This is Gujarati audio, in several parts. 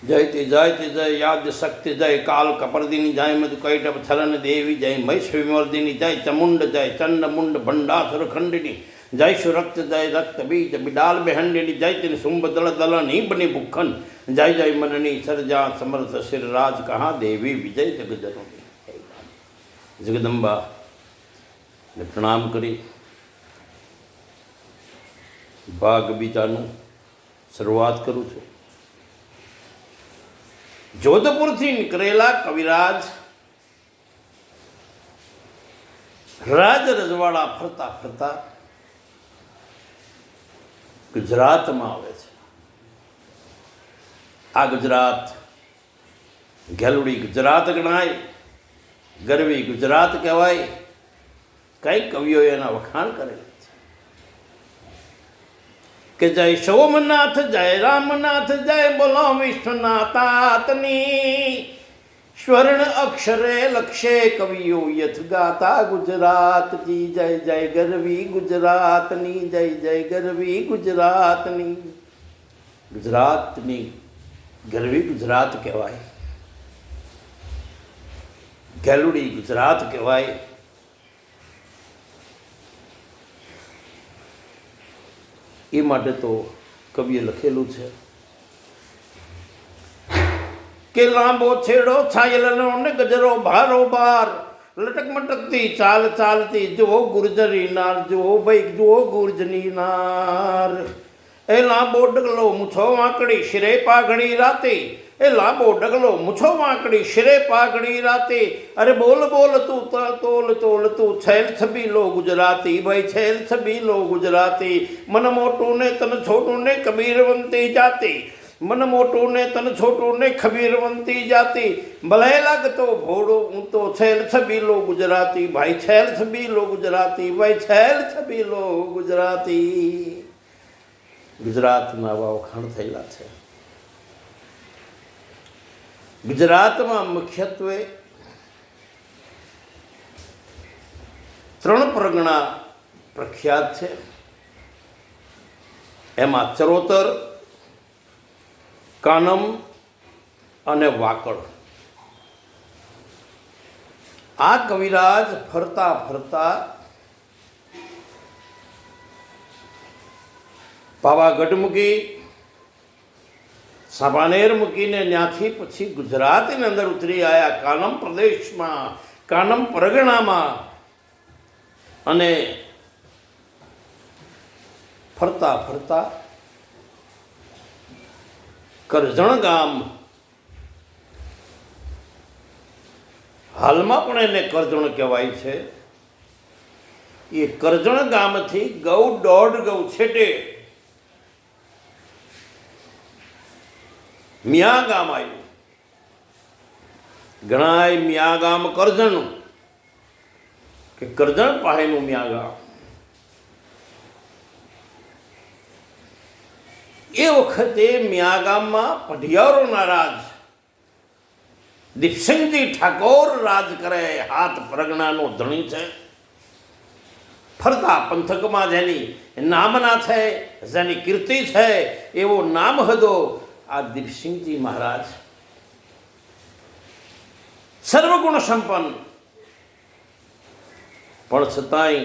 જયતિ જયતિ જય યાદ શક્તિ જય કાલ કપર્દિની જય મધુ કૈટભ છલન દેવી જય મહિષ વિમર્દિની જય ચમુંડ જય ચંડ મુંડ ભંડાસુર ખંડિની જય સુરક્ત જય રક્ત બીજ બિડાલ બેહંડિની જય તિન શુંભ દળ દલ નીબની ભુખન જય જય મનની સરજા સમર્થ શિર રાજ કહા દેવી વિજય જગજનની જગદંબા ને પ્રણામ કરી ભાગ બીજાનું શરૂઆત કરું છું. જોધપુરથી નીકળેલા કવિરાજ રાજ રજવાડા ફરતા ફરતા ગુજરાતમાં આવે છે. આ ગુજરાત ગેલુડી ગુજરાત ગણાય, ગરવી ગુજરાત કહેવાય. કઈ કવિઓએ એના વખાણ કરેલા કે જય સોમનાથ જય રામનાથ જય બોલો વિશ્વનાથાતની સ્વર્ણ અક્ષરે લક્ષે કવિઓ યથ ગાતા ગુજરાત કી જય જય ગરવી ગુજરાતની જય જય ગરવી ગુજરાતની. ગુજરાતની ગરવી ગુજરાત કહેવાય, ગેલુડી ગુજરાત કહેવાય. એ માટે તો કવિએ લખેલું છે કે લાંબો છેડો છાયલનો ને ગજરો ભારો બાર લટક મટકતી ચાલ ચાલતી જુઓ ગુર્જરી નાર, જુઓ ભાઈ જુઓ ગુર્જની નાર. એ લાંબો ડગલો મૂછો વાંકડી શિરે પાઘડી રાતે, એ લાંબો ડગલો મૂછો વાંકડી શિરે પાઘડી રાતે. અરે બોલ બોલ તું તોલ તોલ તું છેલ છબીલો ગુજરાતી, ભાઈ છેલ છબીલો ગુજરાતી. મન મોટું ને તન છોટું ને કબીરવંતી જાતી, મન મોટું ને તન છોટું ને ખબીરવંતી જાતી. ભલે લાગતો ભોળો હું તો છેલ છબીલો ગુજરાતી, ભાઈ છેલ છબીલો ગુજરાતી, ભાઈ છેલ છબીલો ગુજરાતી. ગુજરાતના આવા વખાણ થયેલા છે. ગુજરાતમાં મુખ્યત્વે 3 પરગણા પ્રખ્યાત છે. એમાં ચરોતર, કાનમ અને વાકડ. આ કવિરાજ ફરતા ફરતા પાવાગઢ મૂકી, સાબાનેર મૂકીને ત્યાંથી પછી ગુજરાતની અંદર ઉતરી આવ્યા કાનમ પ્રદેશમાં, કાનમ પરગણામાં. અને ફરતા ફરતા કરજણ ગામ, હાલમાં પણ એને કરજણ કહેવાય છે. એ કરજણ ગામથી ગૌ 1.5 ગૌ છેટે મિયા ગામ આવ્યું. ઘણાય મિયા ગામ કરજણ કે કરજણ પાસેનું મિયા ગામ. એ વખતે મિયા ગામમાં પઢિયારોના રાજ દીપસિંહજી ઠાકોર રાજ કરે. હાથ પરગણાનો ધણી છે. ફરતા પંથકમાં જેની નામના છે, જેની કીર્તિ છે, એવો નામ હતો આ દીપસિંહજી મહારાજ. સર્વગુણ સંપન્ન, પણ છતાંય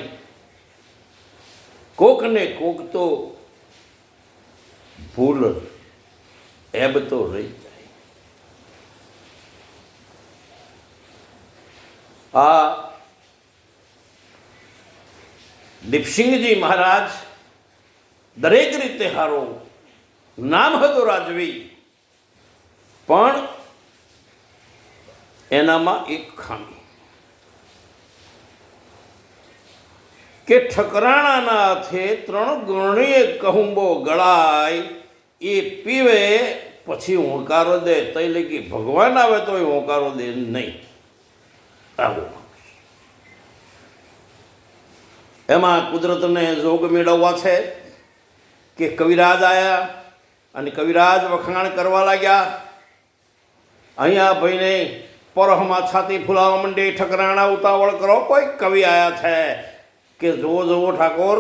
કોક ને કોક તો ભૂલ એબ તો રહી જાય. આ દીપસિંહજી મહારાજ દરેક રીતે હારો, નામ હતું રાજવી, પણ એનામાં એક ખામી કે ઠકરાણાના હાથે 3 ગણીએ કહુંબો ગળાય. એ પીવે પછી હોંકારો દે, તઈ લગી ભગવાન આવે તો એ હોંકારો દે નહીં. આવો એમાં કુદરતને જોગ મેળવવા છે કે કવિરાજ આવ્યા અને કવિરાજ વખાણ કરવા લાગ્યા. અહીંયા ભાઈને પરહમાં છાતી ફૂલાવા માંડી, ઠકરાણા ઉતાવળ કરો, કોઈ કવિ આવ્યા છે કે જુઓ જુઓ ઠાકોર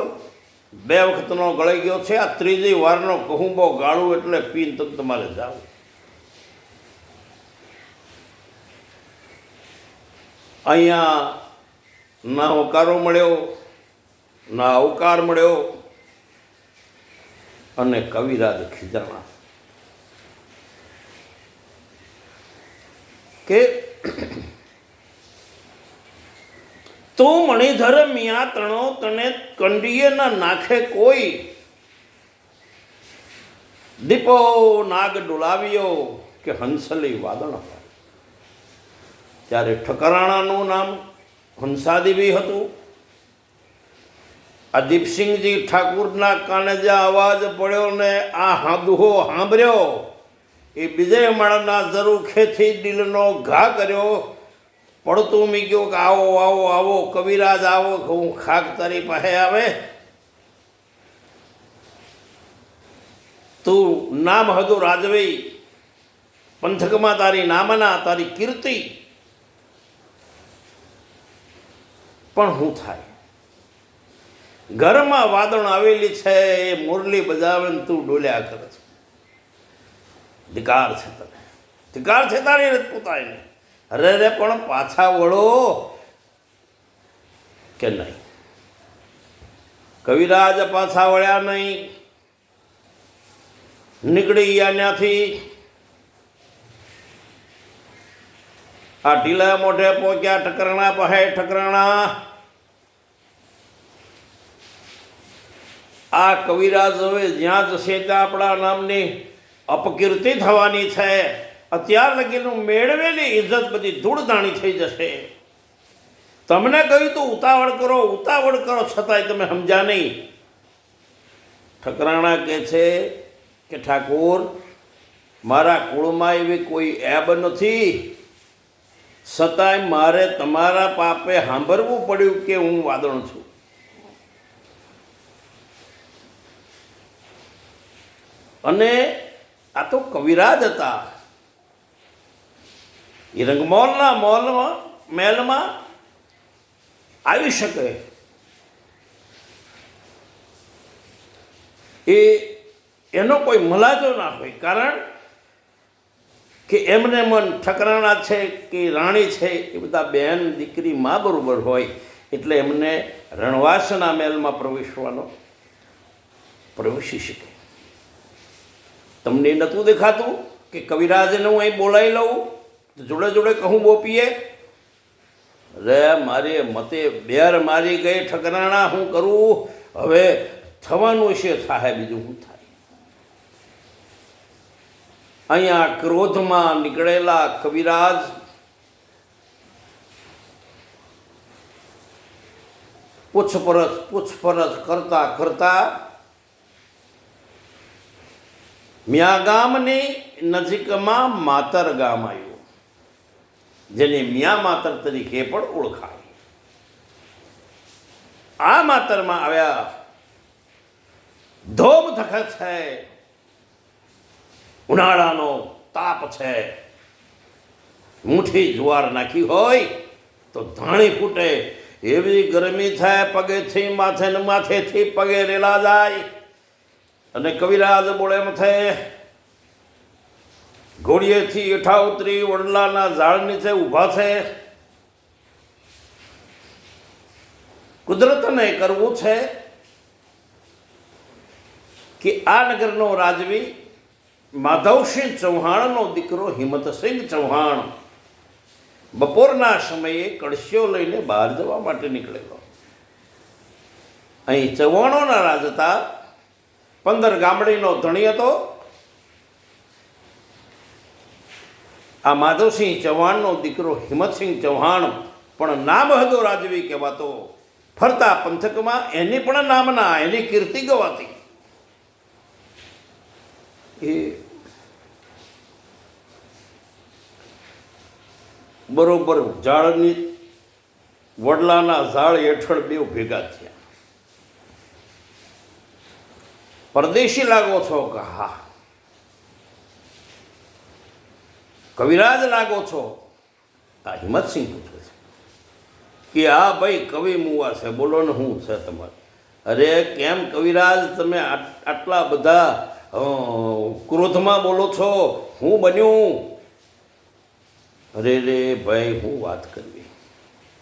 2 વખતનો ગળી ગયો છે, આ 3જી વારનો કહુંબો ગાળું એટલે પીન તો તમારે જાવ. અહીંયા ના હોકારો મળ્યો, ના અવકાર મળ્યો, અને કવિરાજ ખીજાણા કે તું મણિધર મિયા તણો તને કંડીએ ના નાખે કોઈ, દીપો નાગ ડોલાવ્યો કે હંસલી વાદળ. ત્યારે ઠકરાણાનું નામ હંસાદેવી હતું. આ દીપસિંહજી ઠાકુરના કાને જે અવાજ પડ્યો ને આ હાદુહો સાંભળ્યો, એ બીજે માળના ઝરૂખેથી દિલનો ઘા કર્યો. પડતું મીક્યો કે આવો આવો આવો કવિરાજ આવો, હું ખાક તારી પાસે આવે. તું નામ હતું રાજવી, પંથકમાં તારી નામના તારી કીર્તિ, પણ શું થાય? ઘરમાં વાદણ આવેલી છે, એ મુરલી બજાવે ને તું ડોલ્યા કરે છે. ધિકાર છે તને, ધિકાર છે તારી રજપૂતાઈને. અરે રે પણ પાછા વળો કે નહીં? કવિરાજ પાછા વળ્યા નહીં. નીકળી ગયા ત્યાંથી. આ ઢીલા મોઢે પહોંચ્યા ઠકરાણા પાસે. ઠકરાણા આ કવિરાજ હવે જ્યાં જશે ત્યાં આપણા નામની અપકીર્તિ થવાની છે. અત્યાર લગીનું મેળવેલી ઇજ્જત બધી ધૂળધાણી થઈ જશે. તમને કહ્યું તું ઉતાવળ કરો, ઉતાવળ કરો, છતાંય તમે સમજ્યા નહીં. ઠકરાણા કહે છે કે ઠાકોર, મારા કુળમાં એવી કોઈ એબ નથી, છતાંય મારે તમારા પાપે સાંભળવું પડ્યું કે હું વાદળ છું. અને આ તો કવિરાજ હતા. એ રંગમોલના મહેલમાં આવી શકે. એનો કોઈ મલાજો ના હોય, કારણ કે એમને મન ઠકરાણા છે કે રાણી છે એ બધા બહેન દીકરી મા બરોબર હોય, એટલે એમને રણવાસના મહેલમાં પ્રવેશી શકે. તમને નહોતું દેખાતું કે કવિરાજને હું અહીં બોલાવી લઉં, જોડે જોડે કહું બોપીએ, રે મારી મતે બેર મારી ગઈ ઠકરાણા, હું કરું હવે? થવાનું છે, થાય, બીજું શું થાય? અહીંયા ક્રોધમાં નીકળેલા કવિરાજ પૂછપરછ કરતા કરતા મિયા ગામની નજીકમાં માતર ગામ આવ્યું, જેને મિયા માતર તરીકે પણ ઓળખાય. આ માતરમાં આવ્યા. ધોમ ધખત છે, ઉનાળાનો તાપ છે. મુઠ્ઠી જુવાર નાખી હોય તો ધાણી ફૂટે એવી ગરમી છે. પગેથી માથે ને માથેથી પગે રેલા જાય. અને કવિરાજ બોલે મથે ઘોડીએથી એઠા ઉતરી વડલાના ઝાડ નીચે ઊભા છે. કુદરતને કરવું છે કે આ નગરનો રાજવી માધવસિંહ ચૌહાણનો દીકરો હિંમતસિંહ ચૌહાણ બપોરના સમયે કળશીઓ લઈને બહાર જવા માટે નીકળેલો. અહીં ચૌહાણોના રાજ હતા. 15 ગામડીનો ધણી હતો. આ માધવસિંહ ચૌહાણનો દીકરો હિંમતસિંહ ચૌહાણ પણ નામ હતો રાજવી કહેવાતો. ફરતા પંથકમાં એની પણ નામના, એની કીર્તિ ગવાતી. એ બરોબર ઝાડની વડલાના ઝાડ હેઠળ બે ભેગા થયા. પરદેશી લાગો છો? કે હા. કવિરાજ લાગો છો? આ હિંમતસિંહ પૂછે છે કે હા ભાઈ, કવિ મુવા છે, બોલો ને શું છે તમારે? અરે કેમ કવિરાજ તમે આટલા બધા ક્રોધમાં બોલો છો? શું બન્યું? અરે રે ભાઈ, હું વાત કરવી.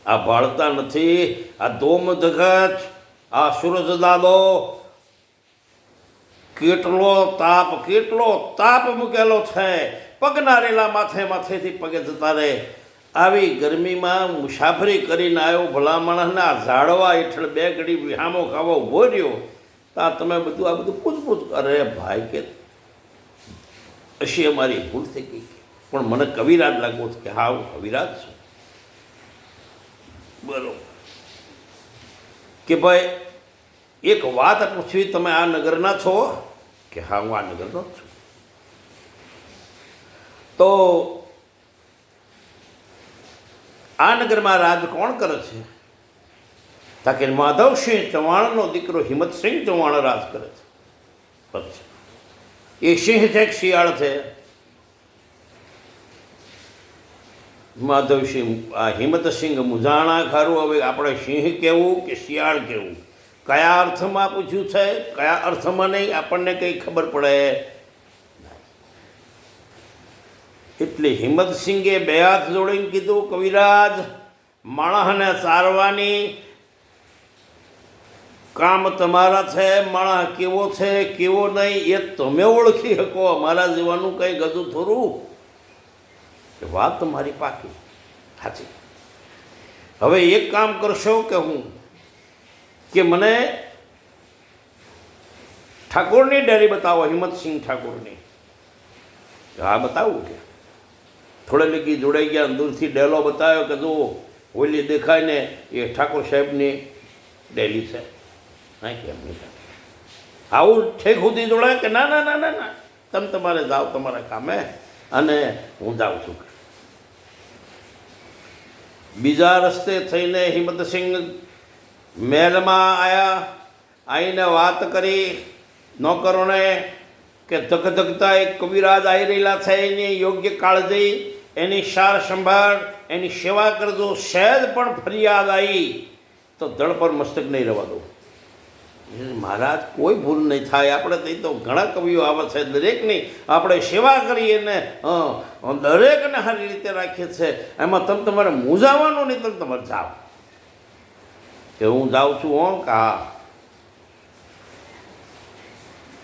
આ ભાળતા નથી. આ ધોમ ધગત, આ સૂરજ દાદો કેટલો તાપ મૂકેલો છે. પગના રેલા માથેથી પગે જતા રહે. આવી ગરમીમાં મુસાફરી કરીને આવ્યો ભલા માણસના ઝાડવા હેઠળ 2 ઘડી વિહામો ખાવા ઊભો રહ્યો. તા તમે આ બધું પૂછપૂછ કરે. ભાઈ કે અશી અમારી ભૂલ થઈ ગઈ, પણ મને કવિરાજ લાગવો છે કે હા હું કવિરાજ છું. બરોબર કે ભાઈ એક વાત પૂછવી, તમે આ નગરના છો? કે હા હું આ નગરનો જ છું. તો આ નગરમાં રાજ કોણ કરે છે? તાકે માધવસિંહ ચૌહાણનો દીકરો હિંમતસિંહ ચૌહાણ રાજ કરે છે. પછી એ સિંહ છે કે શિયાળ છે? માધવસિંહ આ હિંમતસિંહ મુજાણા ખારું. હવે આપણે સિંહ કહેવું કે શિયાળ કહેવું? કયા અર્થમાં પૂછ્યું છે, કયા અર્થમાં નહીં, આપણને કંઈ ખબર પડે. એટલે હિંમતસિંહે 2 હાથ જોડીને કીધું, કવિરાજ, માણસને સારવાની કામ તમારા છે. માણસ કેવો છે કેવો નહીં એ તમે ઓળખી શકો, અમારા જીવનનું કંઈ ગજું થોડું. વાત તમારી પાકી સાચી. હવે એક કામ કરશો કે હું કે મને ઠાકોરની ડેરી બતાવો, હિંમતસિંહ ઠાકોરની. હા બતાવું કે થોડે લગી જોડાઈ ગયા. દૂરથી ડેલો બતાવ્યો કે જો ઓલી દેખાય ને એ ઠાકોર સાહેબની ડેલી છે. હા કેમ નહીં? આવું ઠેક સુધી જોડાય કે ના ના ના ના ના તમે તમારે જાઓ તમારા કામે, અને હું જાઉં છું. બીજા રસ્તે થઈને હિંમતસિંહ મહેલમાં આવ્યા. આવીને વાત કરી નોકરોને કે ધગધગતા એક કવિરાજ આવી રહેલા છે, એની યોગ્ય કાળજી, એની સાર સંભાળ, એની સેવા કરજો. સહેજ પણ ફરિયાદ આવી તો ધડ પર મસ્તક નહીં રહેવા દો. મહારાજ કોઈ ભૂલ નહીં થાય. આપણે તો ઘણા કવિઓ આવે છે, દરેકની આપણે સેવા કરીએ ને દરેકને સારી રીતે રાખીએ છીએ. એમાં તમે તમારે મૂંઝાવાનું નહીં, તમે તમારે જાઓ કે હું જાઉં છું. હો કા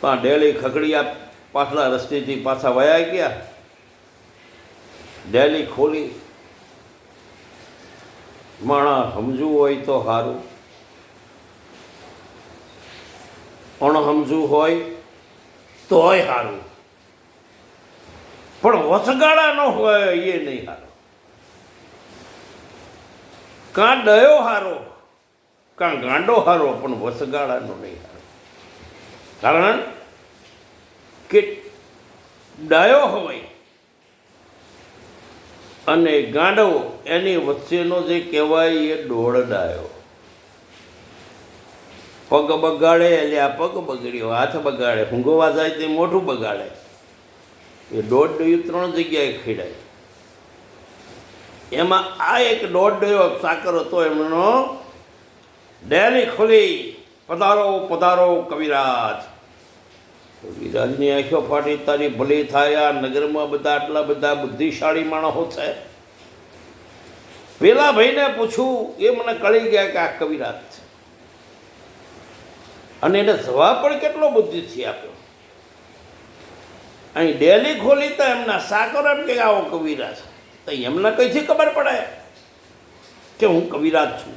ત્યાં ડેલી ખકડિયા પાછલા રસ્તેથી પાછા વયા ગયા. ડેલી ખોલી. માણસ સમજવું હોય તો સારું, અણસમજવું હોય તોય સારું, પણ વસગાળા ન હોય એ નહીં સારું. કાં ડયો સારો કાં ગાંડો સારો, પણ વસગાળાનો નહીં સારો. કારણ કે ડાયો હોય અને ગાંડો એની વચ્ચેનો જે કહેવાય એ દોડ ડાયો. પગ બગાડે એટલે આ પગ બગડ્યો, હાથ બગાડે, ઊંઘવા જાય તે મોઢું બગાડે. એ દોઢ ડયું 3 જગ્યાએ ખેડાય. એમાં આ એક દોઢ ડયો સાકર હતો, એમનો ડેરી ખોલી. પધારો પધારો કવિરાજ. કવિરાજની આંખો ફાટી, તારી ભલી થાય. આ નગરમાં બધા આટલા બધા બુદ્ધિશાળી માણસો છે. પેલા ભાઈને પૂછું એ મને કળી ગયા કે આ કવિરાજ છે, અને એને જવાબ પણ કેટલો બુદ્ધિથી આપ્યો. અહીં ડેલી ખોલી તો એમના સાકર એમ કે આવો કવિરાજ. તો એમને કઈથી ખબર પડે કે હું કવિરાજ છું?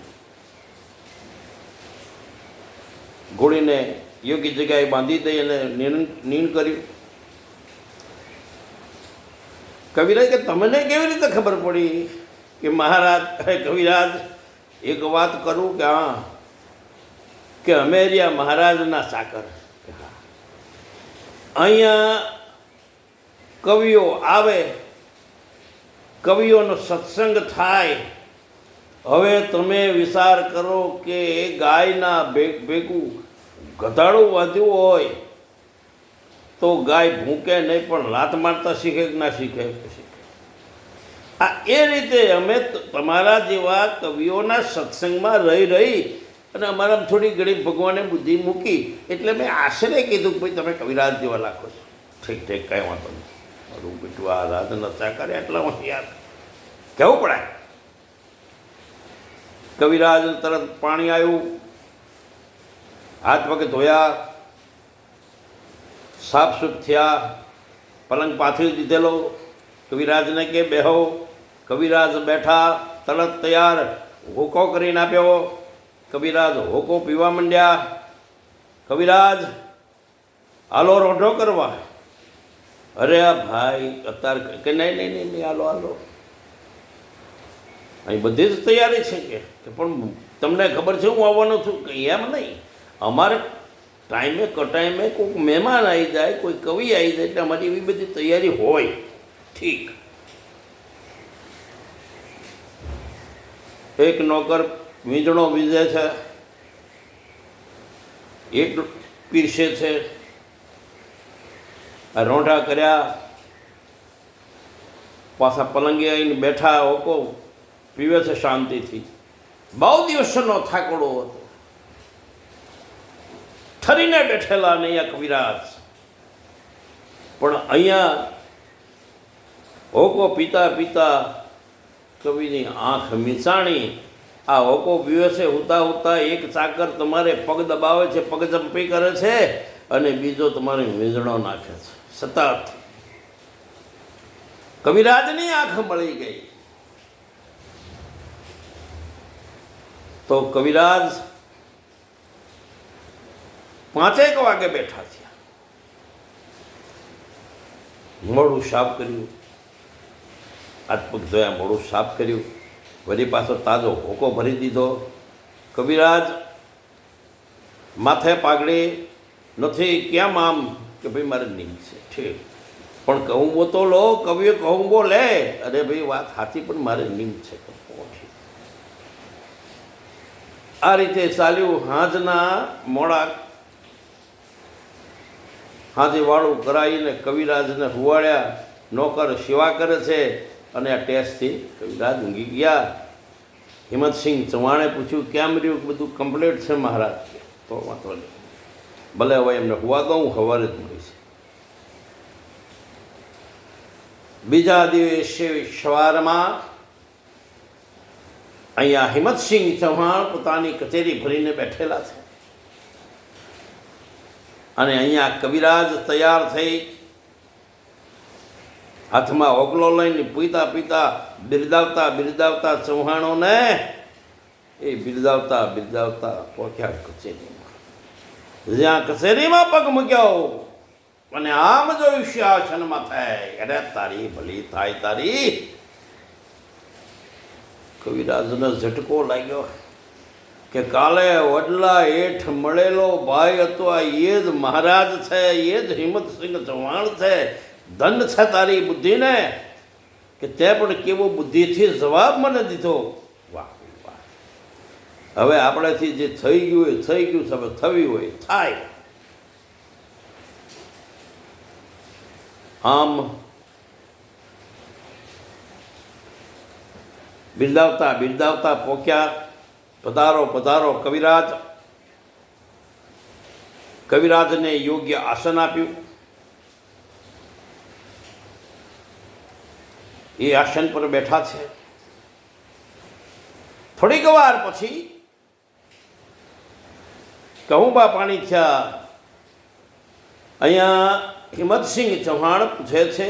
ઘોડીને યોગ્ય જગ્યાએ બાંધી દઈ અને નીણ કર્યું. કવિરાજ કે તમને કેવી રીતે ખબર પડી કે મહારાજ કવિરાજ એક વાત કરું કે હા કે અમે રહ્યા મહારાજના સાકર. અહીંયા કવિઓ આવે, કવિઓનો સત્સંગ થાય. હવે તમે વિચાર કરો કે ગાયના ભેગું ગધાડું વાંધ્યું હોય તો ગાય ભૂંકે નહીં, પણ લાત મારતા શીખે કે ના શીખે? શીખે. આ એ રીતે અમે તમારા જેવા કવિઓના સત્સંગમાં રહી અને અમારા થોડી ઘણી ભગવાને બુદ્ધિ મૂકી, એટલે મેં આશરે કીધું કે ભાઈ તમે કવિરાજ જેવા લાખો છો. ઠીક ઠીક, કંઈ વાંધો નહીં. મારું બેટું આ રાજ નચા કરે એટલા યાર કહેવું પડે. કવિરાજ તરત પાણી આવ્યું, હાથ પગ ધોયા, સાફ સૂફ થયા, પલંગ પાથરી દીધેલો. કવિરાજને કે બેહો. કવિરાજ બેઠા, તરત તૈયાર, હોકો કરીને આપ્યો. કવિરાજ હોકો પીવા માંડ્યા. કવિરાજ હાલો રોઢો કરવા. અરે આ ભાઈ અત્યારે કે નહીં નહીં નહીં નહીં હાલો હાલો, અહીં બધી જ તૈયારી છે કે પણ તમને ખબર છે હું આવવાનો છું કે એમ નહીં, અમારે ટાઈમે કટાઈમે કોઈક મહેમાન આવી જાય, કોઈ કવિ આવી જાય એટલે અમારી એવી બધી તૈયારી હોય. ઠીક. એક નોકર વીંજણો વીજે છે, એક પીરસે છે. આ રોંઢા કર્યા, પાછા પલંગે આવીને બેઠા, હોકો પીવે છે શાંતિથી. બહુ દિવસનો થાકડો હતો, ઠરીને બેઠેલા ને અહીંયા કવિરાજ. પણ અહીંયા હોકો પીતા પીતા કવિની આંખ મીચાણી. આ હોકો પીવે છે હુતા હુતા, એક ચાકર તમારે પગ દબાવે છે, પગ જંપી કરે છે, અને બીજો તમારે વીંજણો નાખે છે સતત. કવિરાજની આંખ મળી ગઈ તો કવિરાજ 5 વાગે બેઠા થયા. મોઢું સાફ કર્યું, હાથ પગ ધોયા, મોઢું સાફ કર્યું, વળી પાછો તાજો હોકો ભરી દીધો. કવિરાજ માથે પાઘડી નથી, કેમ આમ? કે ભાઈ મારે નીમ છે. ઠીક, પણ કહુંબો તો લો. કવિએ કહુંબો લે. અરે ભાઈ વાત સાચી, પણ મારે નીમ છે. આ રીતે ચાલ્યું. હાંજના મોડા હાંજી વાળું કરાવીને કવિરાજને હુવાડ્યા. નોકર સેવા કરે છે, અને આ ટેસ્ટથી કવિરાજ ઊંઘી ગયા. હિંમતસિંહ ચૌહાણે પૂછ્યું કેમ રહ્યું? બધું કમ્પ્લીટ છે મહારાજ. તો વાંધો નહીં, ભલે હવે એમને હુવા દઉં, સવારે જ મળીશ. બીજા દિવસે સવારમાં અહીંયા હિંમતસિંહ ચૌહાણ પોતાની કચેરી ભરીને બેઠેલા છે, અને અહીંયા કવિરાજ તૈયાર થઈ હાથમાં ઓગલો લઈને પીતા પીતા બિરદાવતા બિરદાવતા ચૌહાણોને એ બિરદાવતા બિરદાવતા પહોંચ્યા કચેરીમાં. જ્યાં કચેરીમાં પગ મૂક્યો અને આમ જોયું સિંહાસનમાં થાય. અરે તારી ભલી થાય તારી. કવિરાજને ઝટકો લાગ્યો કે કાલે વડલા હેઠ મળેલો ભાઈ હતો, આ એ જ મહારાજ છે, એ જ હિંમતસિંહ ચૌહાણ છે. ધન છે તારી બુદ્ધિને કે તે પણ કેવો બુદ્ધિથી જવાબ મને દીધો. વાહ વાહ. હવે આપણેથી જે થઈ ગયું એ થઈ ગયું છે, હવે થવી હોય થાય. આમ બિરદાવતા બિરદાવતા પોક્યા. પધારો પધારો કવિરાજ. કવિરાજને યોગ્ય આસન આપ્યું. એ આસન પર બેઠા છે. થોડીક વાર પછી કહુંબા પાણી થયા. અહીંયા હિંમતસિંહ ચૌહાણ પૂછે છે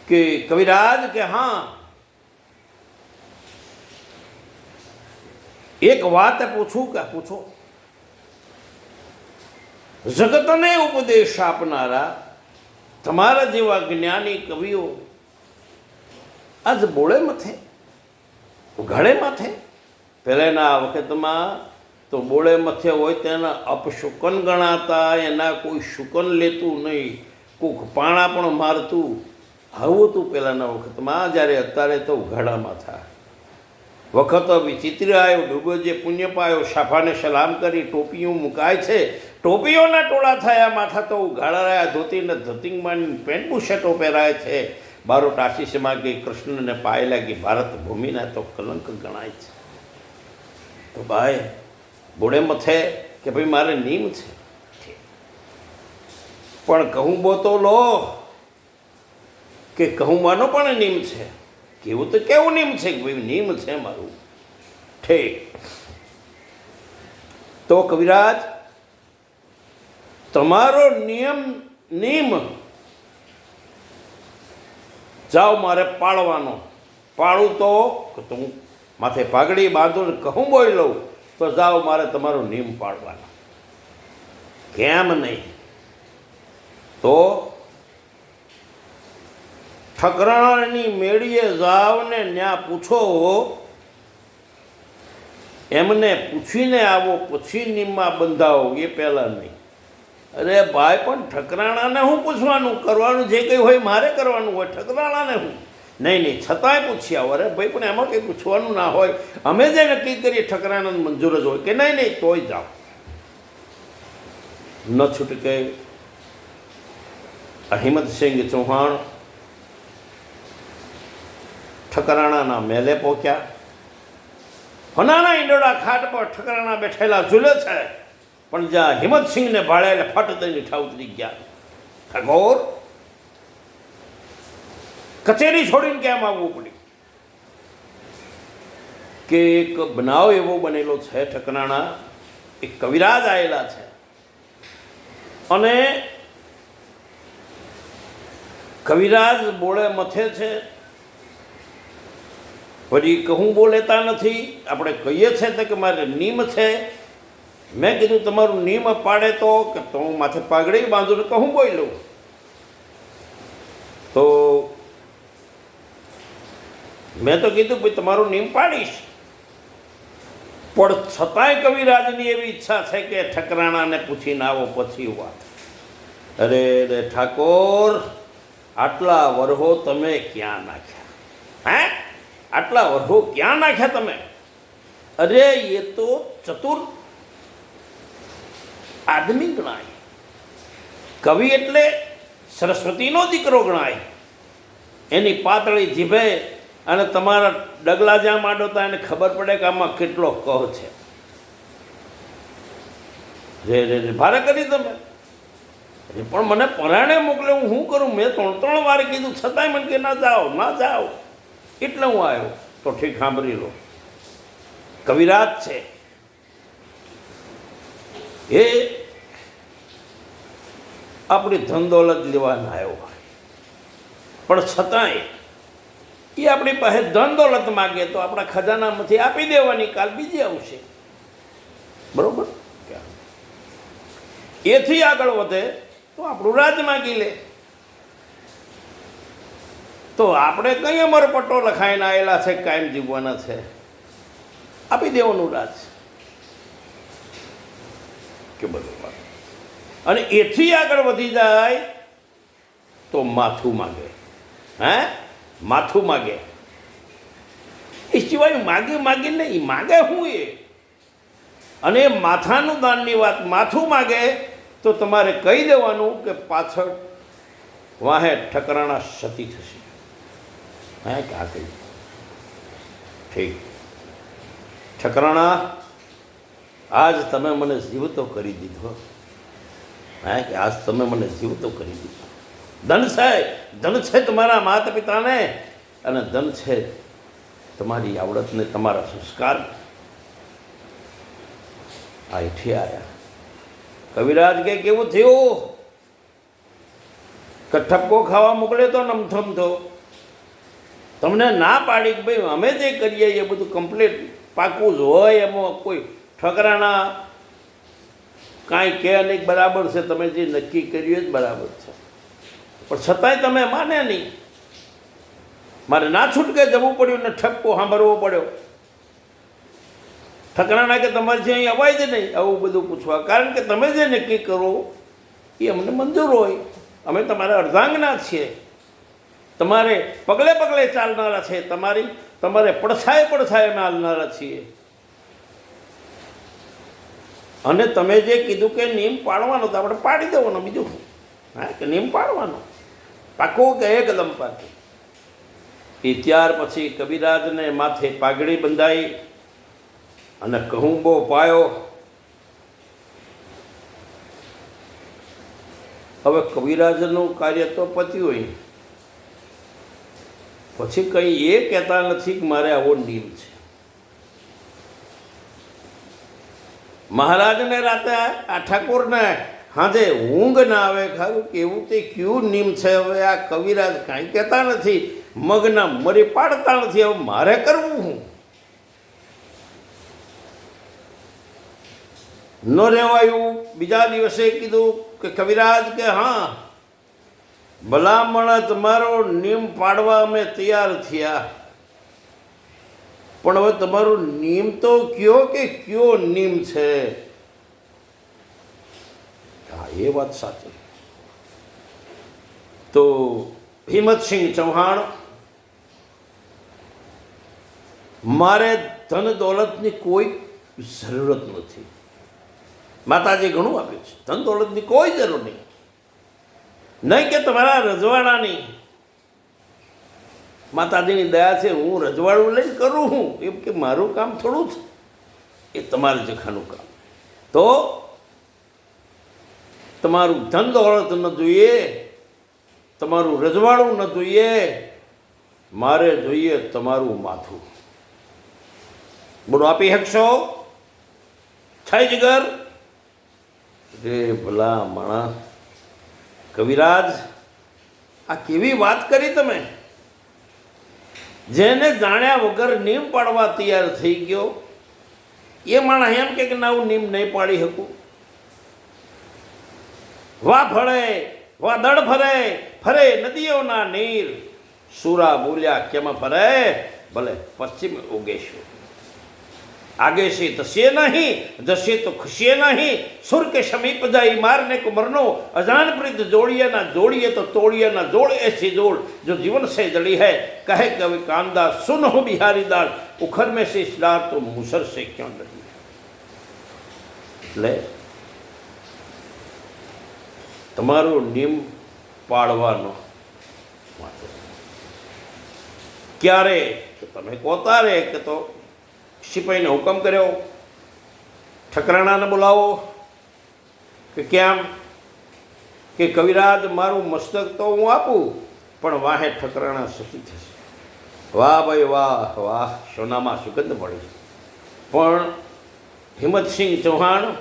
કે કવિરાજ કે હા, એક વાત પૂછું કે? પૂછો. જગતને ઉપદેશ આપનારા તમારા જેવા જ્ઞાની કવિઓ આજ બોળે મથે, ઘડે માથે. પહેલાંના વખતમાં તો બોળે મથે હોય તેના અપશુકન ગણાતા, એના કોઈ શુકન લેતું નહીં, કોઈક પાણા પણ મારતું. આવું હતું પહેલાંના વખતમાં. જ્યારે અત્યારે તો ઉઘાડામાં થાય. વખત વિચિત્ર આવ્યો, ડૂબો જે પુણ્ય પાયો, સાફાને સલામ કરી ટોપીઓ મુકાય છે. ટોપીઓના ટોળા થયા, માથા તો ઉઘાડા રહ્યા, ધોતીને ધોતિંગમાં પેન્ટ બુશર્ટો પહેરાય છે. બારોટ આશીષમાં ગઈ કૃષ્ણને પાય લાગી, ભારત ભૂમિના તો કલંક ગણાય છે. તો ભાઈ બોડે મથે કે ભાઈ મારે નીમ છે, પણ કહુંબો તો લો કે કહુંબાનો પણ નીમ છે. કેવું તો કેવું નિયમ છે કે ભાઈ નિયમ છે મારું. ઠીક. તો કવિરાજ, તમારો નિયમ જાઓ મારે પાળવાનો. પાળું તો તું માથે પાઘડી બાંધું ને કહું બોઈ લઉં તો જાઓ મારે તમારો નિયમ પાળવાનો. કેમ નહીં? તો ઠકરાણાની મેળીએ જાઓ ને ત્યાં પૂછો, એમને પૂછીને આવો પછી નિયમમાં બંધાવો, એ પહેલાં નહીં. અરે ભાઈ, પણ ઠકરાણાને હું પૂછવાનું? કરવાનું જે કંઈ હોય મારે કરવાનું હોય, ઠકરાણાને હું નહીં છતાંય પૂછી આવો. અરે ભાઈ, પણ એમાં કંઈ પૂછવાનું ના હોય. અમે જે નક્કી કરીએ ઠકરાણાને મંજૂર જ હોય કે નહીં તોય જાઓ. ન છૂટકે હિંમતસિંહ ચૌહાણ ઠકરાણાના મેલે પહોંચ્યા. ફનાના ઈંડોળા ખાટ પર ઠકરાણા બેઠેલા ઝૂલે છે, પણ જ્યાં હિંમતસિંહને ભાળે એટલે ફટ દઈને ઠા ઉતરી ગયા. ઠાકોર, કચેરી છોડીને કેમ આવવું પડ્યું? કે એક બનાવ એવો બનેલો છે. ઠકરાણા એક કવિરાજ આવેલા છે અને કવિરાજ બોળે મથે છે. પછી કહું બોલેતા નથી. આપણે કહીએ છીએ કે મારે નિયમ છે. મેં કીધું તમારું નિયમ પાડે તો કે તો હું માથે પાઘડી બાંધું ને કહું બોઈ લઉં. તો મેં તો કીધું ભાઈ તમારું નિયમ પાડીશ, પણ છતાંય કવિરાજની એવી ઈચ્છા છે કે ઠકરાણાને પૂછીને આવો પછી વાત. અરે ઠાકોર, આટલા વરહો તમે ક્યાં નાખ્યા? હે, આટલા વરહો ક્યાં નાખ્યા તમે? અરે એ તો ચતુર આદમી ગણાય. કવિ એટલે સરસ્વતીનો દીકરો ગણાય. એની પાતળી જીભે અને તમારા ડગલા જ્યાં માંડોતા એને ખબર પડે કે આમાં કેટલો કહ છે. રે ભારે કરી તમે. પણ મને પરાણે મોકલે, હું શું કરું? મેં 3 વાર કીધું છતાંય મને કે ના જાઓ. એટલે હું આવ્યો. તો ઠીક, સાંભળી લો. કવિરાજ છે એ આપણી ધન દોલત લેવાના આવ્યો હોય, પણ છતાંય એ આપણી પાસે ધન દોલત માગે તો આપણા ખજાનામાંથી આપી દેવાની, કાલ બીજી આવશે. બરોબર? એથી આગળ વધે તો આપણું રાજ માગી લે. તો આપણે કઈ અમર પટ્ટો લખાઈને આવેલા છે, કાયમ જીવવાના છે, આપી દેવાનું રાજ કે બધું. અને એથી આગળ વધી જાય તો માથું માગે. હે, માથું માગે. એ સિવાય માગી નહીં, માગે હું એ. અને માથાનું દાનની વાત, માથું માગે તો તમારે કહી દેવાનું કે પાછળ વાહે ઠકરાણા સતી થશે. હે કે આ કહી ઠીક. ઠકરાણા, આજ તમે મને જીવતો કરી દીધો. હે કે આજ તમે મને જીવતો કરી દીધો. ધન છે તમારા માતા પિતાને, અને ધન છે તમારી આવડતને, તમારા સંસ્કાર. આ એઠી આવ્યા. કવિરાજ કે કેવું થયું? કે ઠપકો ખાવા મોકલે તો નમથમ થો. તમને ના પાડી કે ભાઈ અમે જે કરીએ એ બધું કમ્પ્લીટ પાકું જ હોય, એમાં કોઈ ઠકરાણા કાંઈ કે નહીં, બરાબર છે, તમે જે નક્કી કર્યું જ બરાબર છે. પણ છતાંય તમે માને નહીં. મારે ના છૂટકે જવું પડ્યું ને ઠપકો સાંભળવો પડ્યો. ઠકરાણા કે તમારે જે અહીં અવાય જ નહીં આવું બધું પૂછવા, કારણ કે તમે જે નક્કી કરો એ અમને મંજૂર હોય. અમે તમારા અર્ધાંગના છીએ, તમારે પગલે પગલે ચાલનારા છે, તમારે પડછાએ અમે હાલનારા છીએ. અને તમે જે કીધું કે નિયમ પાડવાનો તો આપણે પાડી દેવાનો. બીજું હા, કે નિયમ પાડવાનો પાકો કે એકદમ પાકી. એ ત્યાર પછી કવિરાજને માથે પાઘડી બંધાઈ અને કહુંબો પાયો. હવે કવિરાજનું કાર્ય તો પત્યું હોય. પછી કંઈ એ કહેતા નથી કે મારે આવો નિયમ છે. મહારાજને રાતે આ ઠાકોરને હાજે ઊંઘ ના આવે, ખારું કેવું તે ક્યું નિયમ છે. હવે આ કવિરાજ કાંઈ કહેતા નથી, મગના મરી પાડતા નથી, હવે મારે કરવું હું? ન રહેવાયું. બીજા દિવસે કીધું કે કવિરાજ કે હા ભલામણ તમારો નિયમ પાડવા અમે તૈયાર થયા, પણ હવે તમારો નિયમ તો કયો કે કયો નિયમ છે? હા, એ વાત સાચી. તો હિંમતસિંહ ચૌહાણ, મારે ધન દોલતની કોઈ જરૂરત નથી. માતાજી ઘણું આપ્યું છે, ધન દોલતની કોઈ જરૂર નહીં. નહીં કે તમારા રજવાડાની. માતાજીની દયા છે, હું રજવાડું લઈને કરું હું, એમ કે મારું કામ થોડું છે, એ તમારા જખાનું કામ. તો તમારું ધન દોલત ન જોઈએ, તમારું રજવાડું ન જોઈએ, મારે જોઈએ તમારું માથું. બોલો, આપી શકશો? થાય જગર રે ભલા માણસ. કવિરાજ, આ કેવી વાત કરી તમે? જેને જાણ્યા વગર નિયમ પાડવા તૈયાર થઈ ગયો એ માણસ એમ કે ના હું નિયમ નહીં પાડી શકું? વા ફળે વા દળ ફરે, ફરે નદીઓના નીર. સુરા બોલ્યા કેમાં ફરે? ભલે પશ્ચિમ ઉગેશું. आगे से दसे नहीं, दसे तो खुशिए नहीं. सुर के समीप जाई मारने को मरनो. अजान प्रीत जोड़िए ना जोड़िए तो तोड़िए ना जोड़ ऐसी जोड़ जो जीवन से जड़ी है. कहे कवि कांदा सुन हो बिहारी दाल, उखर में से इसलार तो मुसर से क्यों डरी? ले તમારો નિયમ પાડવાનો ક્યારે? તમે કોતારે કે તો સિપાહીને હુકમ કર્યો ઠકરાણાને બોલાવો કે કેમ? કે કવિરાજ મારું મસ્તક તો હું આપું, પણ વાહે ઠકરાણા સતી થશે. વાહ ભાઈ વાહ વાહ, સોનામાં સુગંધ મળી. પણ હિંમતસિંહ ચૌહાણ,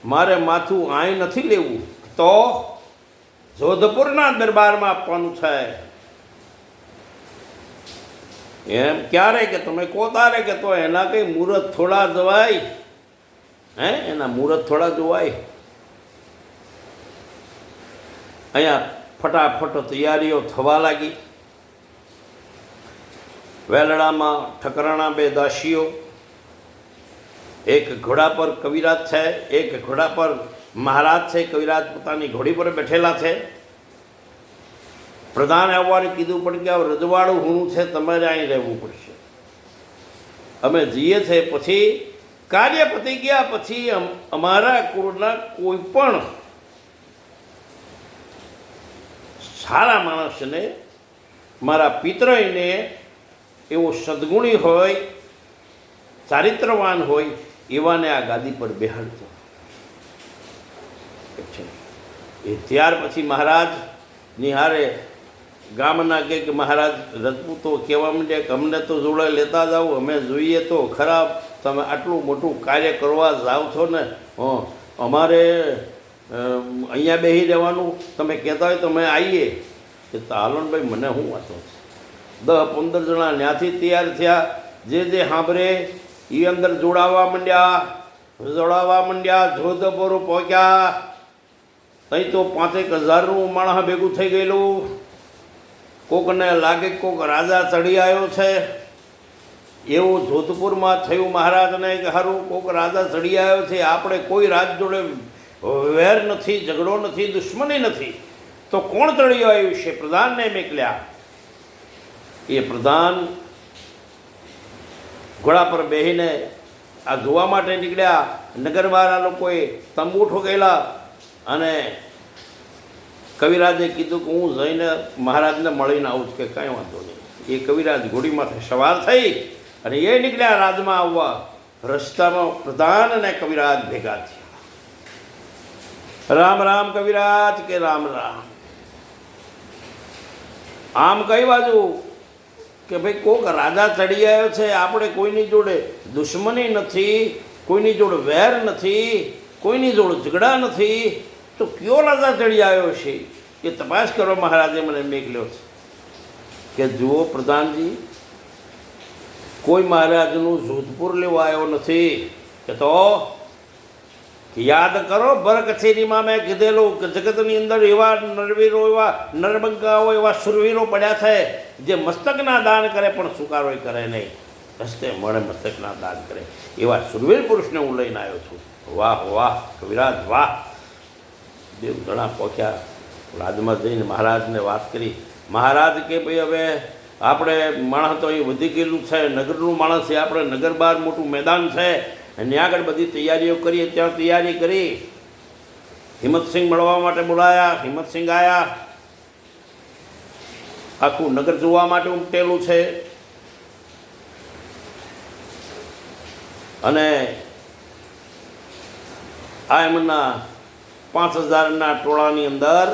મારે માથું આય નથી લેવું, તો જોધપુરના દરબારમાં આપવાનું છે. એમ ક્યારે? કે તમે કોતારે કે તો એના કંઈ મુહૂર્ત થોડા જવાય? હે, એના મુહૂર્ત થોડા જોવાય? અહીંયા ફટાફટ તૈયારીઓ થવા લાગી. વેલડામાં ઠકરાણા બે દાસીઓ, એક ઘોડા પર કવિરાજ છે, એક ઘોડા પર મહારાજ છે. કવિરાજ પોતાની ઘોડી પર બેઠેલા છે. પ્રધાન આવવાનું કીધું પણ કે રજવાડું હુંનું છે, તમારે અહીં રહેવું પડશે. અમે જઈએ છીએ. પછી કાર્ય પતી ગયા પછી અમારા કુળના કોઈ પણ સારા માણસને, મારા પિતરોને એવો સદગુણી હોય, ચારિત્રવાન હોય, એવાને આ ગાદી પર બેહાડતો. એ ત્યાર પછી મહારાજ નિહારે ગામના કે મહારાજ રજપૂતો કહેવા માંડ્યા કે અમને તો જોડે લેતા જાઓ, અમે જોઈએ તો ખરાબ, તમે આટલું મોટું કાર્ય કરવા જાઓ છો ને, અમારે અહીંયા બેસી રહેવાનું, તમે કહેતા હોય તો અમે આવીએ. કે હાલોનભાઈ, મને શું વાંચો છે? 10-15 જણા ત્યાંથી તૈયાર થયા. જે સાંભળે એ અંદર જોડાવા માંડ્યા. જોધપુર પહોંચ્યા. અહીં તો 5,000 માણસ ભેગું થઈ ગયેલું. કોકને લાગે કોક રાજા ચડી આવ્યો છે એવું જોધપુરમાં થયું. મહારાજને કે સારું કોક રાજા ચડી આવ્યો છે, આપણે કોઈ રાજ જોડે વેર નથી, ઝઘડો નથી, દુશ્મની નથી, તો કોણ ચડી આવ્યું છે? પ્રધાનને મોકલ્યા. એ પ્રધાન ઘોડા પર બેસીને આ જોવા માટે નીકળ્યા. નગરવાળા લોકોએ તંબુ ઠોકેલા અને કવિરાજે કીધું કે હું જઈને મહારાજને મળીને આવું છું. કે કાંઈ વાંધો નહીં. એ કવિરાજ ઘોડીમાંથી સવાર થઈ અને એ નીકળ્યા રાજમાં આવવા. રસ્તામાં પ્રધાન અને કવિરાજ ભેગા થયા. રામ રામ કવિરાજ. કે રામ રામ. આમ કઈ બાજુ? કે ભાઈ કોક રાજા ચડી આવ્યો છે, આપણે કોઈની જોડે દુશ્મની નથી, કોઈની જોડે વેર નથી, કોઈની જોડે ઝઘડા નથી, તો કયો રાજા ચડી આવ્યો છે એ તપાસ કરવા મહારાજે મને મોકલ્યો છે. કે જુઓ પ્રધાનજી, કોઈ મહારાજનું જોધપુર લેવા આવ્યો નથી. કે તો યાદ કરો, ભર કચેરીમાં મેં કીધેલું કે જગતની અંદર એવા નરવીરો, એવા નરબંકાઓ, એવા સુરવીરો પડ્યા છે જે મસ્તકના દાન કરે પણ સુકારો કરે નહીં, હસ્તે મળે મસ્તકના દાન કરે. એવા સુરવીર પુરુષને હું લઈને આવ્યો છું. વાહ વાહ કવિરાજ વાહ. દેવ ઘણા પહોંચ્યા, રાજમાં જઈને મહારાજને વાત કરી. મહારાજ કે ભાઈ હવે આપણે માણસ તો અહીં વધી ગયેલું છે, નગરનું માણસ છે, આપણે નગર બહાર મોટું મેદાન છે, અને આગળ બધી તૈયારીઓ કરીએ. ત્યાં તૈયારી કરી, હિંમતસિંહ મળવા માટે બોલાયા. હિંમતસિંહ આવ્યા, આખું નગર જોવા માટે ઉમટેલું છે. અને આ એમના 5000ના ટોળાની અંદર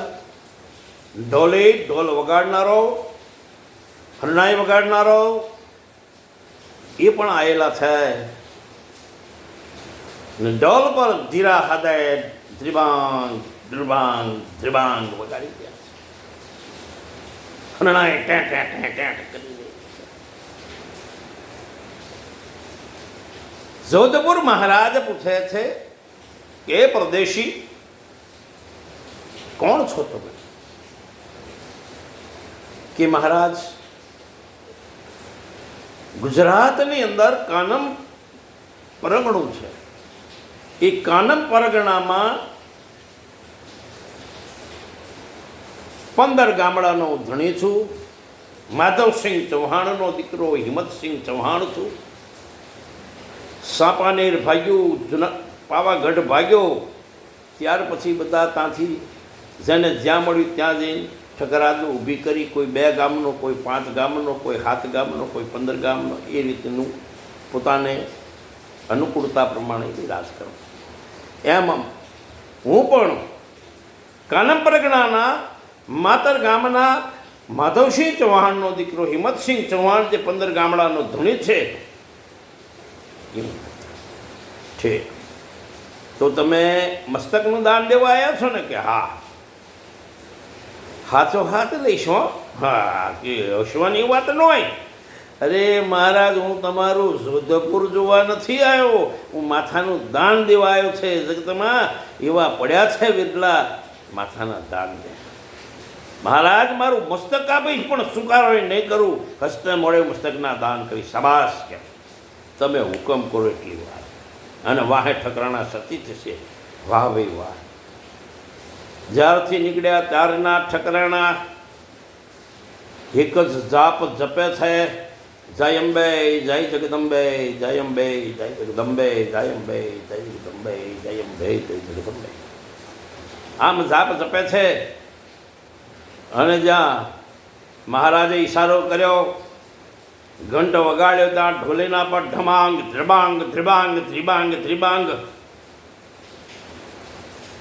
ઢોલ વગાડનારો, હરણાઈ વગાડનારો એ પણ આવેલા છે. ઢોલ પર ધીરા હાથે ધ્રિબાંગ ધ્રિબાંગ ધ્રિબાંગ વગાડી ગયા છે. હરણાઈ ટેટ ટેટ ટેટ કરી રહી છે. જોધપુર મહારાજ પૂછે છે કે પરદેશી કોણ છો તમે? કે મહારાજ, ગુજરાતની અંદર કાનમ પરગણું છે, એ કાનમ પરગણામાં 15 ગામડાનો ધણી છું. માધવસિંહ ચૌહાણનો દીકરો હિંમતસિંહ ચૌહાણ છું. સાપાનેર ભાગ્યું, પાવાગઢ ભાગ્યો, ત્યાર પછી બધા ત્યાંથી જેને જ્યાં મળ્યું ત્યાં જઈને ઠકરાદો ઊભી કરી. કોઈ 2 ગામનો, કોઈ 5 ગામનો, કોઈ 7 ગામનો, કોઈ 15 ગામનો, એ રીતનું પોતાને અનુકૂળતા પ્રમાણે રાજ કરો. એમ હું પણ કાનમ પરગણાના માતર ગામના માધવસિંહ ચૌહાણનો દીકરો હિંમતસિંહ ચૌહાણ, જે 15 ગામડાનો ધણી છે. ઠીક, તો તમે મસ્તકનું દાન દેવા આવ્યા છો ને? કે હા. હાથો હાથ લઈશો? હા. કે હસવાની વાત ન હોય. અરે મહારાજ, હું તમારું જોધપુર જોવા નથી આવ્યો, હું માથાનું દાન દેવા આવ્યો છે. જગતમાં એવા પડ્યા છે વિરલા, માથાના દાન દે. મહારાજ, મારું મસ્તક આપીશ પણ સુકારો નહીં કરું, હસ્તે મોડે મસ્તકના દાન કરી. શાબાશ, કે તમે હુકમ કરો એટલી વાર. અને વાહે ઠકરાણા સતી થશે. વાહ ભાઈ વાહ. જ્યારથી નીકળ્યા ત્યારના ઠકરાણા એક જ જાપ જપે છે, જય અંબે, જય જગદંબે, જય અંબે, જય જગદંબે, જય અંબે, જય જગદંબે, જય અંબે, જય જગદંબે. આમ જાપ જપે છે. અને જ્યાં મહારાજે ઈશારો કર્યો, ઘંટ વગાડ્યો, ત્યાં ઢોલીના પર ઢમાંગ ધ્રબાંગ ધ્રિબાંગ ધ્રિબાંગ ધ્રિબાંગ.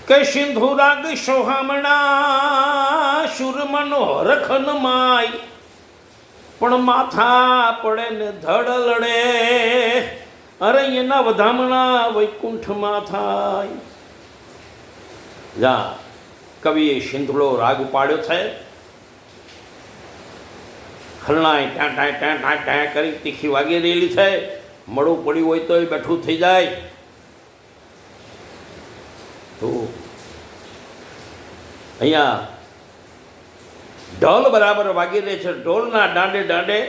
કે સિંધુ રાગ સોહામણા શુર મનોહર ખનમાય, પણ માથા પડે ને ધડ લડે, અરે એના વધામણા વૈકુંઠમાં થાય. જ્યાં કવિએ સિંધુડો રાગ ઉપાડ્યો છે. હરણાઈ ત્યાં ત્યાં ત્યાં ત્યાં ત્યાં કરી તીખી વાગી રહેલી છે. મળું પડ્યું હોય તો એ બેઠું થઈ જાય. તો અહીંયા ઢોલ બરાબર વાગી રહે છે. ઢોલના દાંડે દાંડે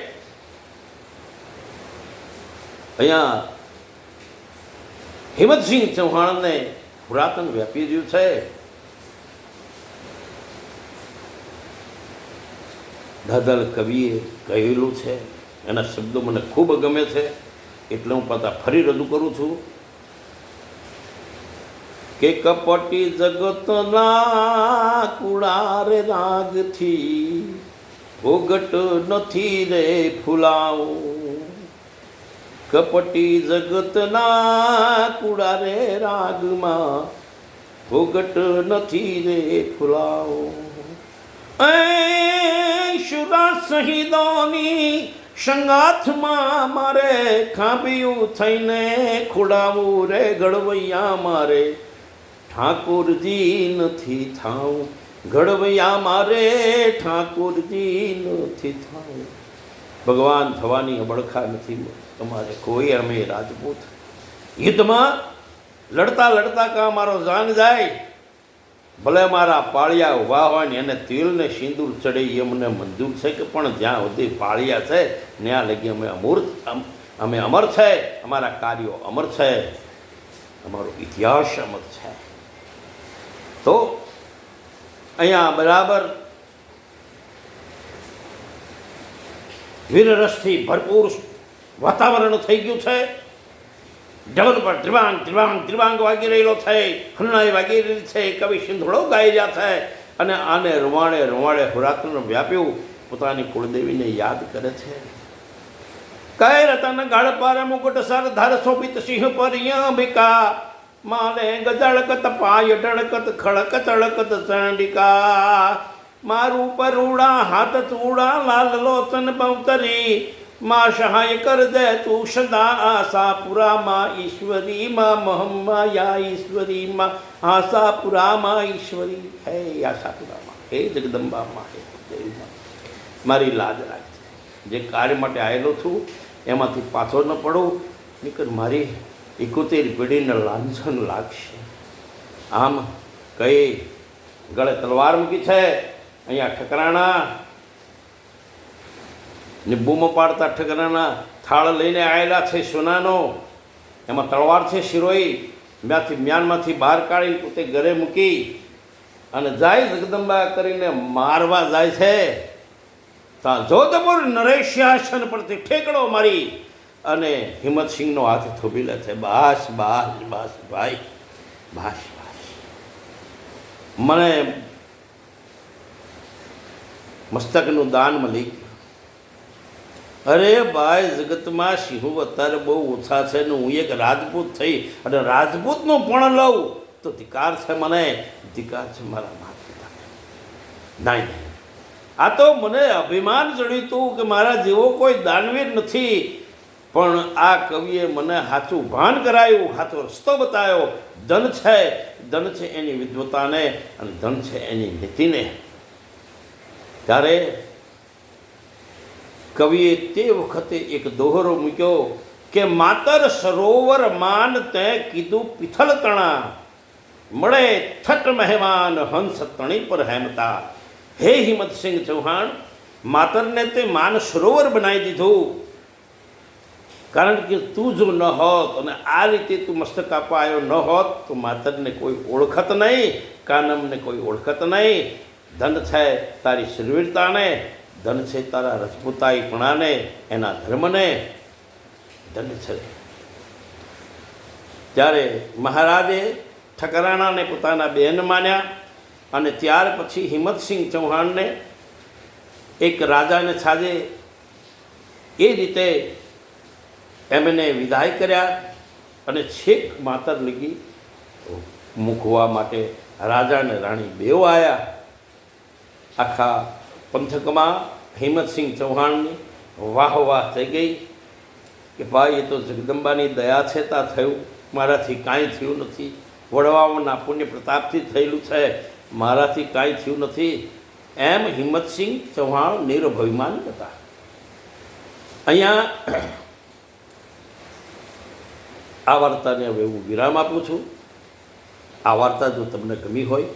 અહીંયા હિંમતસિંહ ચૌહાણને પુરાતન વ્યાપી રહ્યું છે. દાદલ કવિએ કહેલું છે, એના શબ્દો મને ખૂબ ગમે છે, એટલે હું પાછા ફરી રજૂ કરું છું. કે કપટી જગતના કુડારે રાગથી ભોગટ નથી રે ફૂલાવું. કપટી જગતના કુડારે રાગમાં ભોગટ નથી રે ફૂલાવું. શુરા શહીદોની સંગાથમાં મારે ખાંભિયું થઈને ખોડાવું રે ઘડવૈયા મારે ઠાકોરજી નથી થાઉં ઘડવૈયા મારે ઠાકોરજી નથી થાઉં ભગવાન થવાની અબળખા નથી તમારે કોઈ અમે રાજપૂત યુદ્ધમાં લડતા લડતા કા મારો જાન જાય ભલે મારા પાળિયા ઉભા હોય ને એને તિલ ને સિંદૂર ચડે એ મને મંજૂર છે કે પણ જ્યાં સુધી પાળિયા છે ત્યાં લગી અમે અમર છે અમારા કાર્યો અમર છે અમારો ઇતિહાસ અમર છે તો અહીંયા બરાબર વીરરસથી ભરપૂર વાતાવરણ થઈ ગયું છે ઢબલ પર ત્રિવાંગ ત્રિવાંગ ત્રિવાંગ વાગી રહેલો છે હરણાઈ વાગી રહી છે કવિ સિંધોળો ગાઈ રહ્યા છે અને આને રૂવાડે રૂવાડે હોરાત્રનું વ્યાપ્યું પોતાની કુળદેવીને યાદ કરે છે કઈ રતન ગાળ પાર મુકુટ સર ધર શોભિત સિંહ પર અંબિકા માલે ગજળકત પાય ઢળકત ખડક ચળકત ચંડિકા મારું પરુડા હાથ ચૂડા લાલ લોચન બવતરી માં સહાય કર દે તું સદા આશાપુરામાં ઈશ્વરી માં મહમ્માયા ઈશ્વરી માં આશાપુરામાં ઈશ્વરી હે આશાપુરામાં હે જગદંબામાં હે દેવીમાં મારી લાજ રાખજે જે કાર્ય માટે આવેલો છું એમાંથી પાછો ન પડું નીકળ મારી 71 પેઢીને લાંછન લાગશે આમ કઈ ગળે તલવાર મૂકી છે અહીંયા ઠકરાણા ને બૂમો પાડતા ઠકરાના થાળ લઈને આવેલા છે સોનાનો એમાં તલવાર છે શિરોઈ મ્યાનમાંથી બહાર કાઢી પોતે ઘરે મૂકી અને જાય જગદંબા કરીને મારવા જાય છે ત્યાં જોધપુર નરેશિયાસન પરથી ઠેકડો મારી અને હિંમતસિંહનો હાથ થોભી લે છે બાસ બાસ બાસ ભાઈ બાસ બાસ મને મસ્તકનું દાન મળી ગયું અરે ભાઈ જગતમાં સિંહો અત્યારે બહુ ઓછા છે ને હું એક રાજપૂત થઈ અને રાજપૂતનું પણ લઉં તો ધિકાર છે મને ધિકાર છે મારા માતા પિતાને નહીં આ તો મને અભિમાન જડ્યું હતું કે મારા જેવો કોઈ દાનવીર નથી પણ આ કવિએ મને સાચું ભાન કરાયું સાચો રસ્તો બતાવ્યો ધન છે એની વિદ્વતાને અને ધન છે એની નીતિને ત્યારે કવિએ તે વખતે એક દોહરો મૂક્યો કે માતર સરોવર માન તે કીધું પિથલ તણા મળે થટ મહેમાન હંસ તણી પર હેમતા હે હિંમતસિંહ ચૌહાણ માતરને તે માન સરોવર બનાવી દીધું કારણ કે તું જો ન હોત અને આ રીતે તું મસ્તક આપવા આવ્યો ન હોત તો માતરને કોઈ ઓળખત નહીં કાનમને કોઈ ઓળખત નહીં ધન છે તારી શૂરવીરતાને ધન છે તારા રજપૂતાઈપણાને એના ધર્મને ધન છે ત્યારે મહારાજે ઠકરાણાને પોતાના બહેન માન્યા અને ત્યાર પછી હિંમતસિંહ ચૌહાણને એક રાજાને છાજે એ રીતે એમને વિદાય કર્યા અને છેક માતર લગી મૂકવા માટે રાજા અને રાણી બેવ આવ્યા આખા પંથકમાં હિંમતસિંહ ચૌહાણની વાહ વાહ થઈ ગઈ કે ભાઈ એ તો જગદંબાની દયા છે તા થયું મારાથી કાંઈ થયું નથી વડવાઓના પુણ્ય પ્રતાપથી થયેલું છે મારાથી કાંઈ થયું નથી એમ હિંમતસિંહ ચૌહાણ નિરભિમાન હતા અહીંયા આ વાર્તાને હવે હું વિરામ આપું છું આ વાર્તા જો તમને ગમી હોય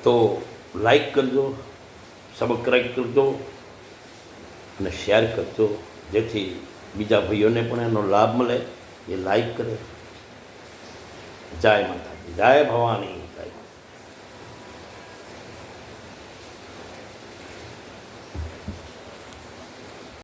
તો લાઈક કરજો સબસ્ક્રાઈબ કરજો અને શેર કરજો જેથી બીજા ભાઈઓને પણ એનો લાભ મળે એ લાઈક કરે જય માતાજી જય ભવાની જય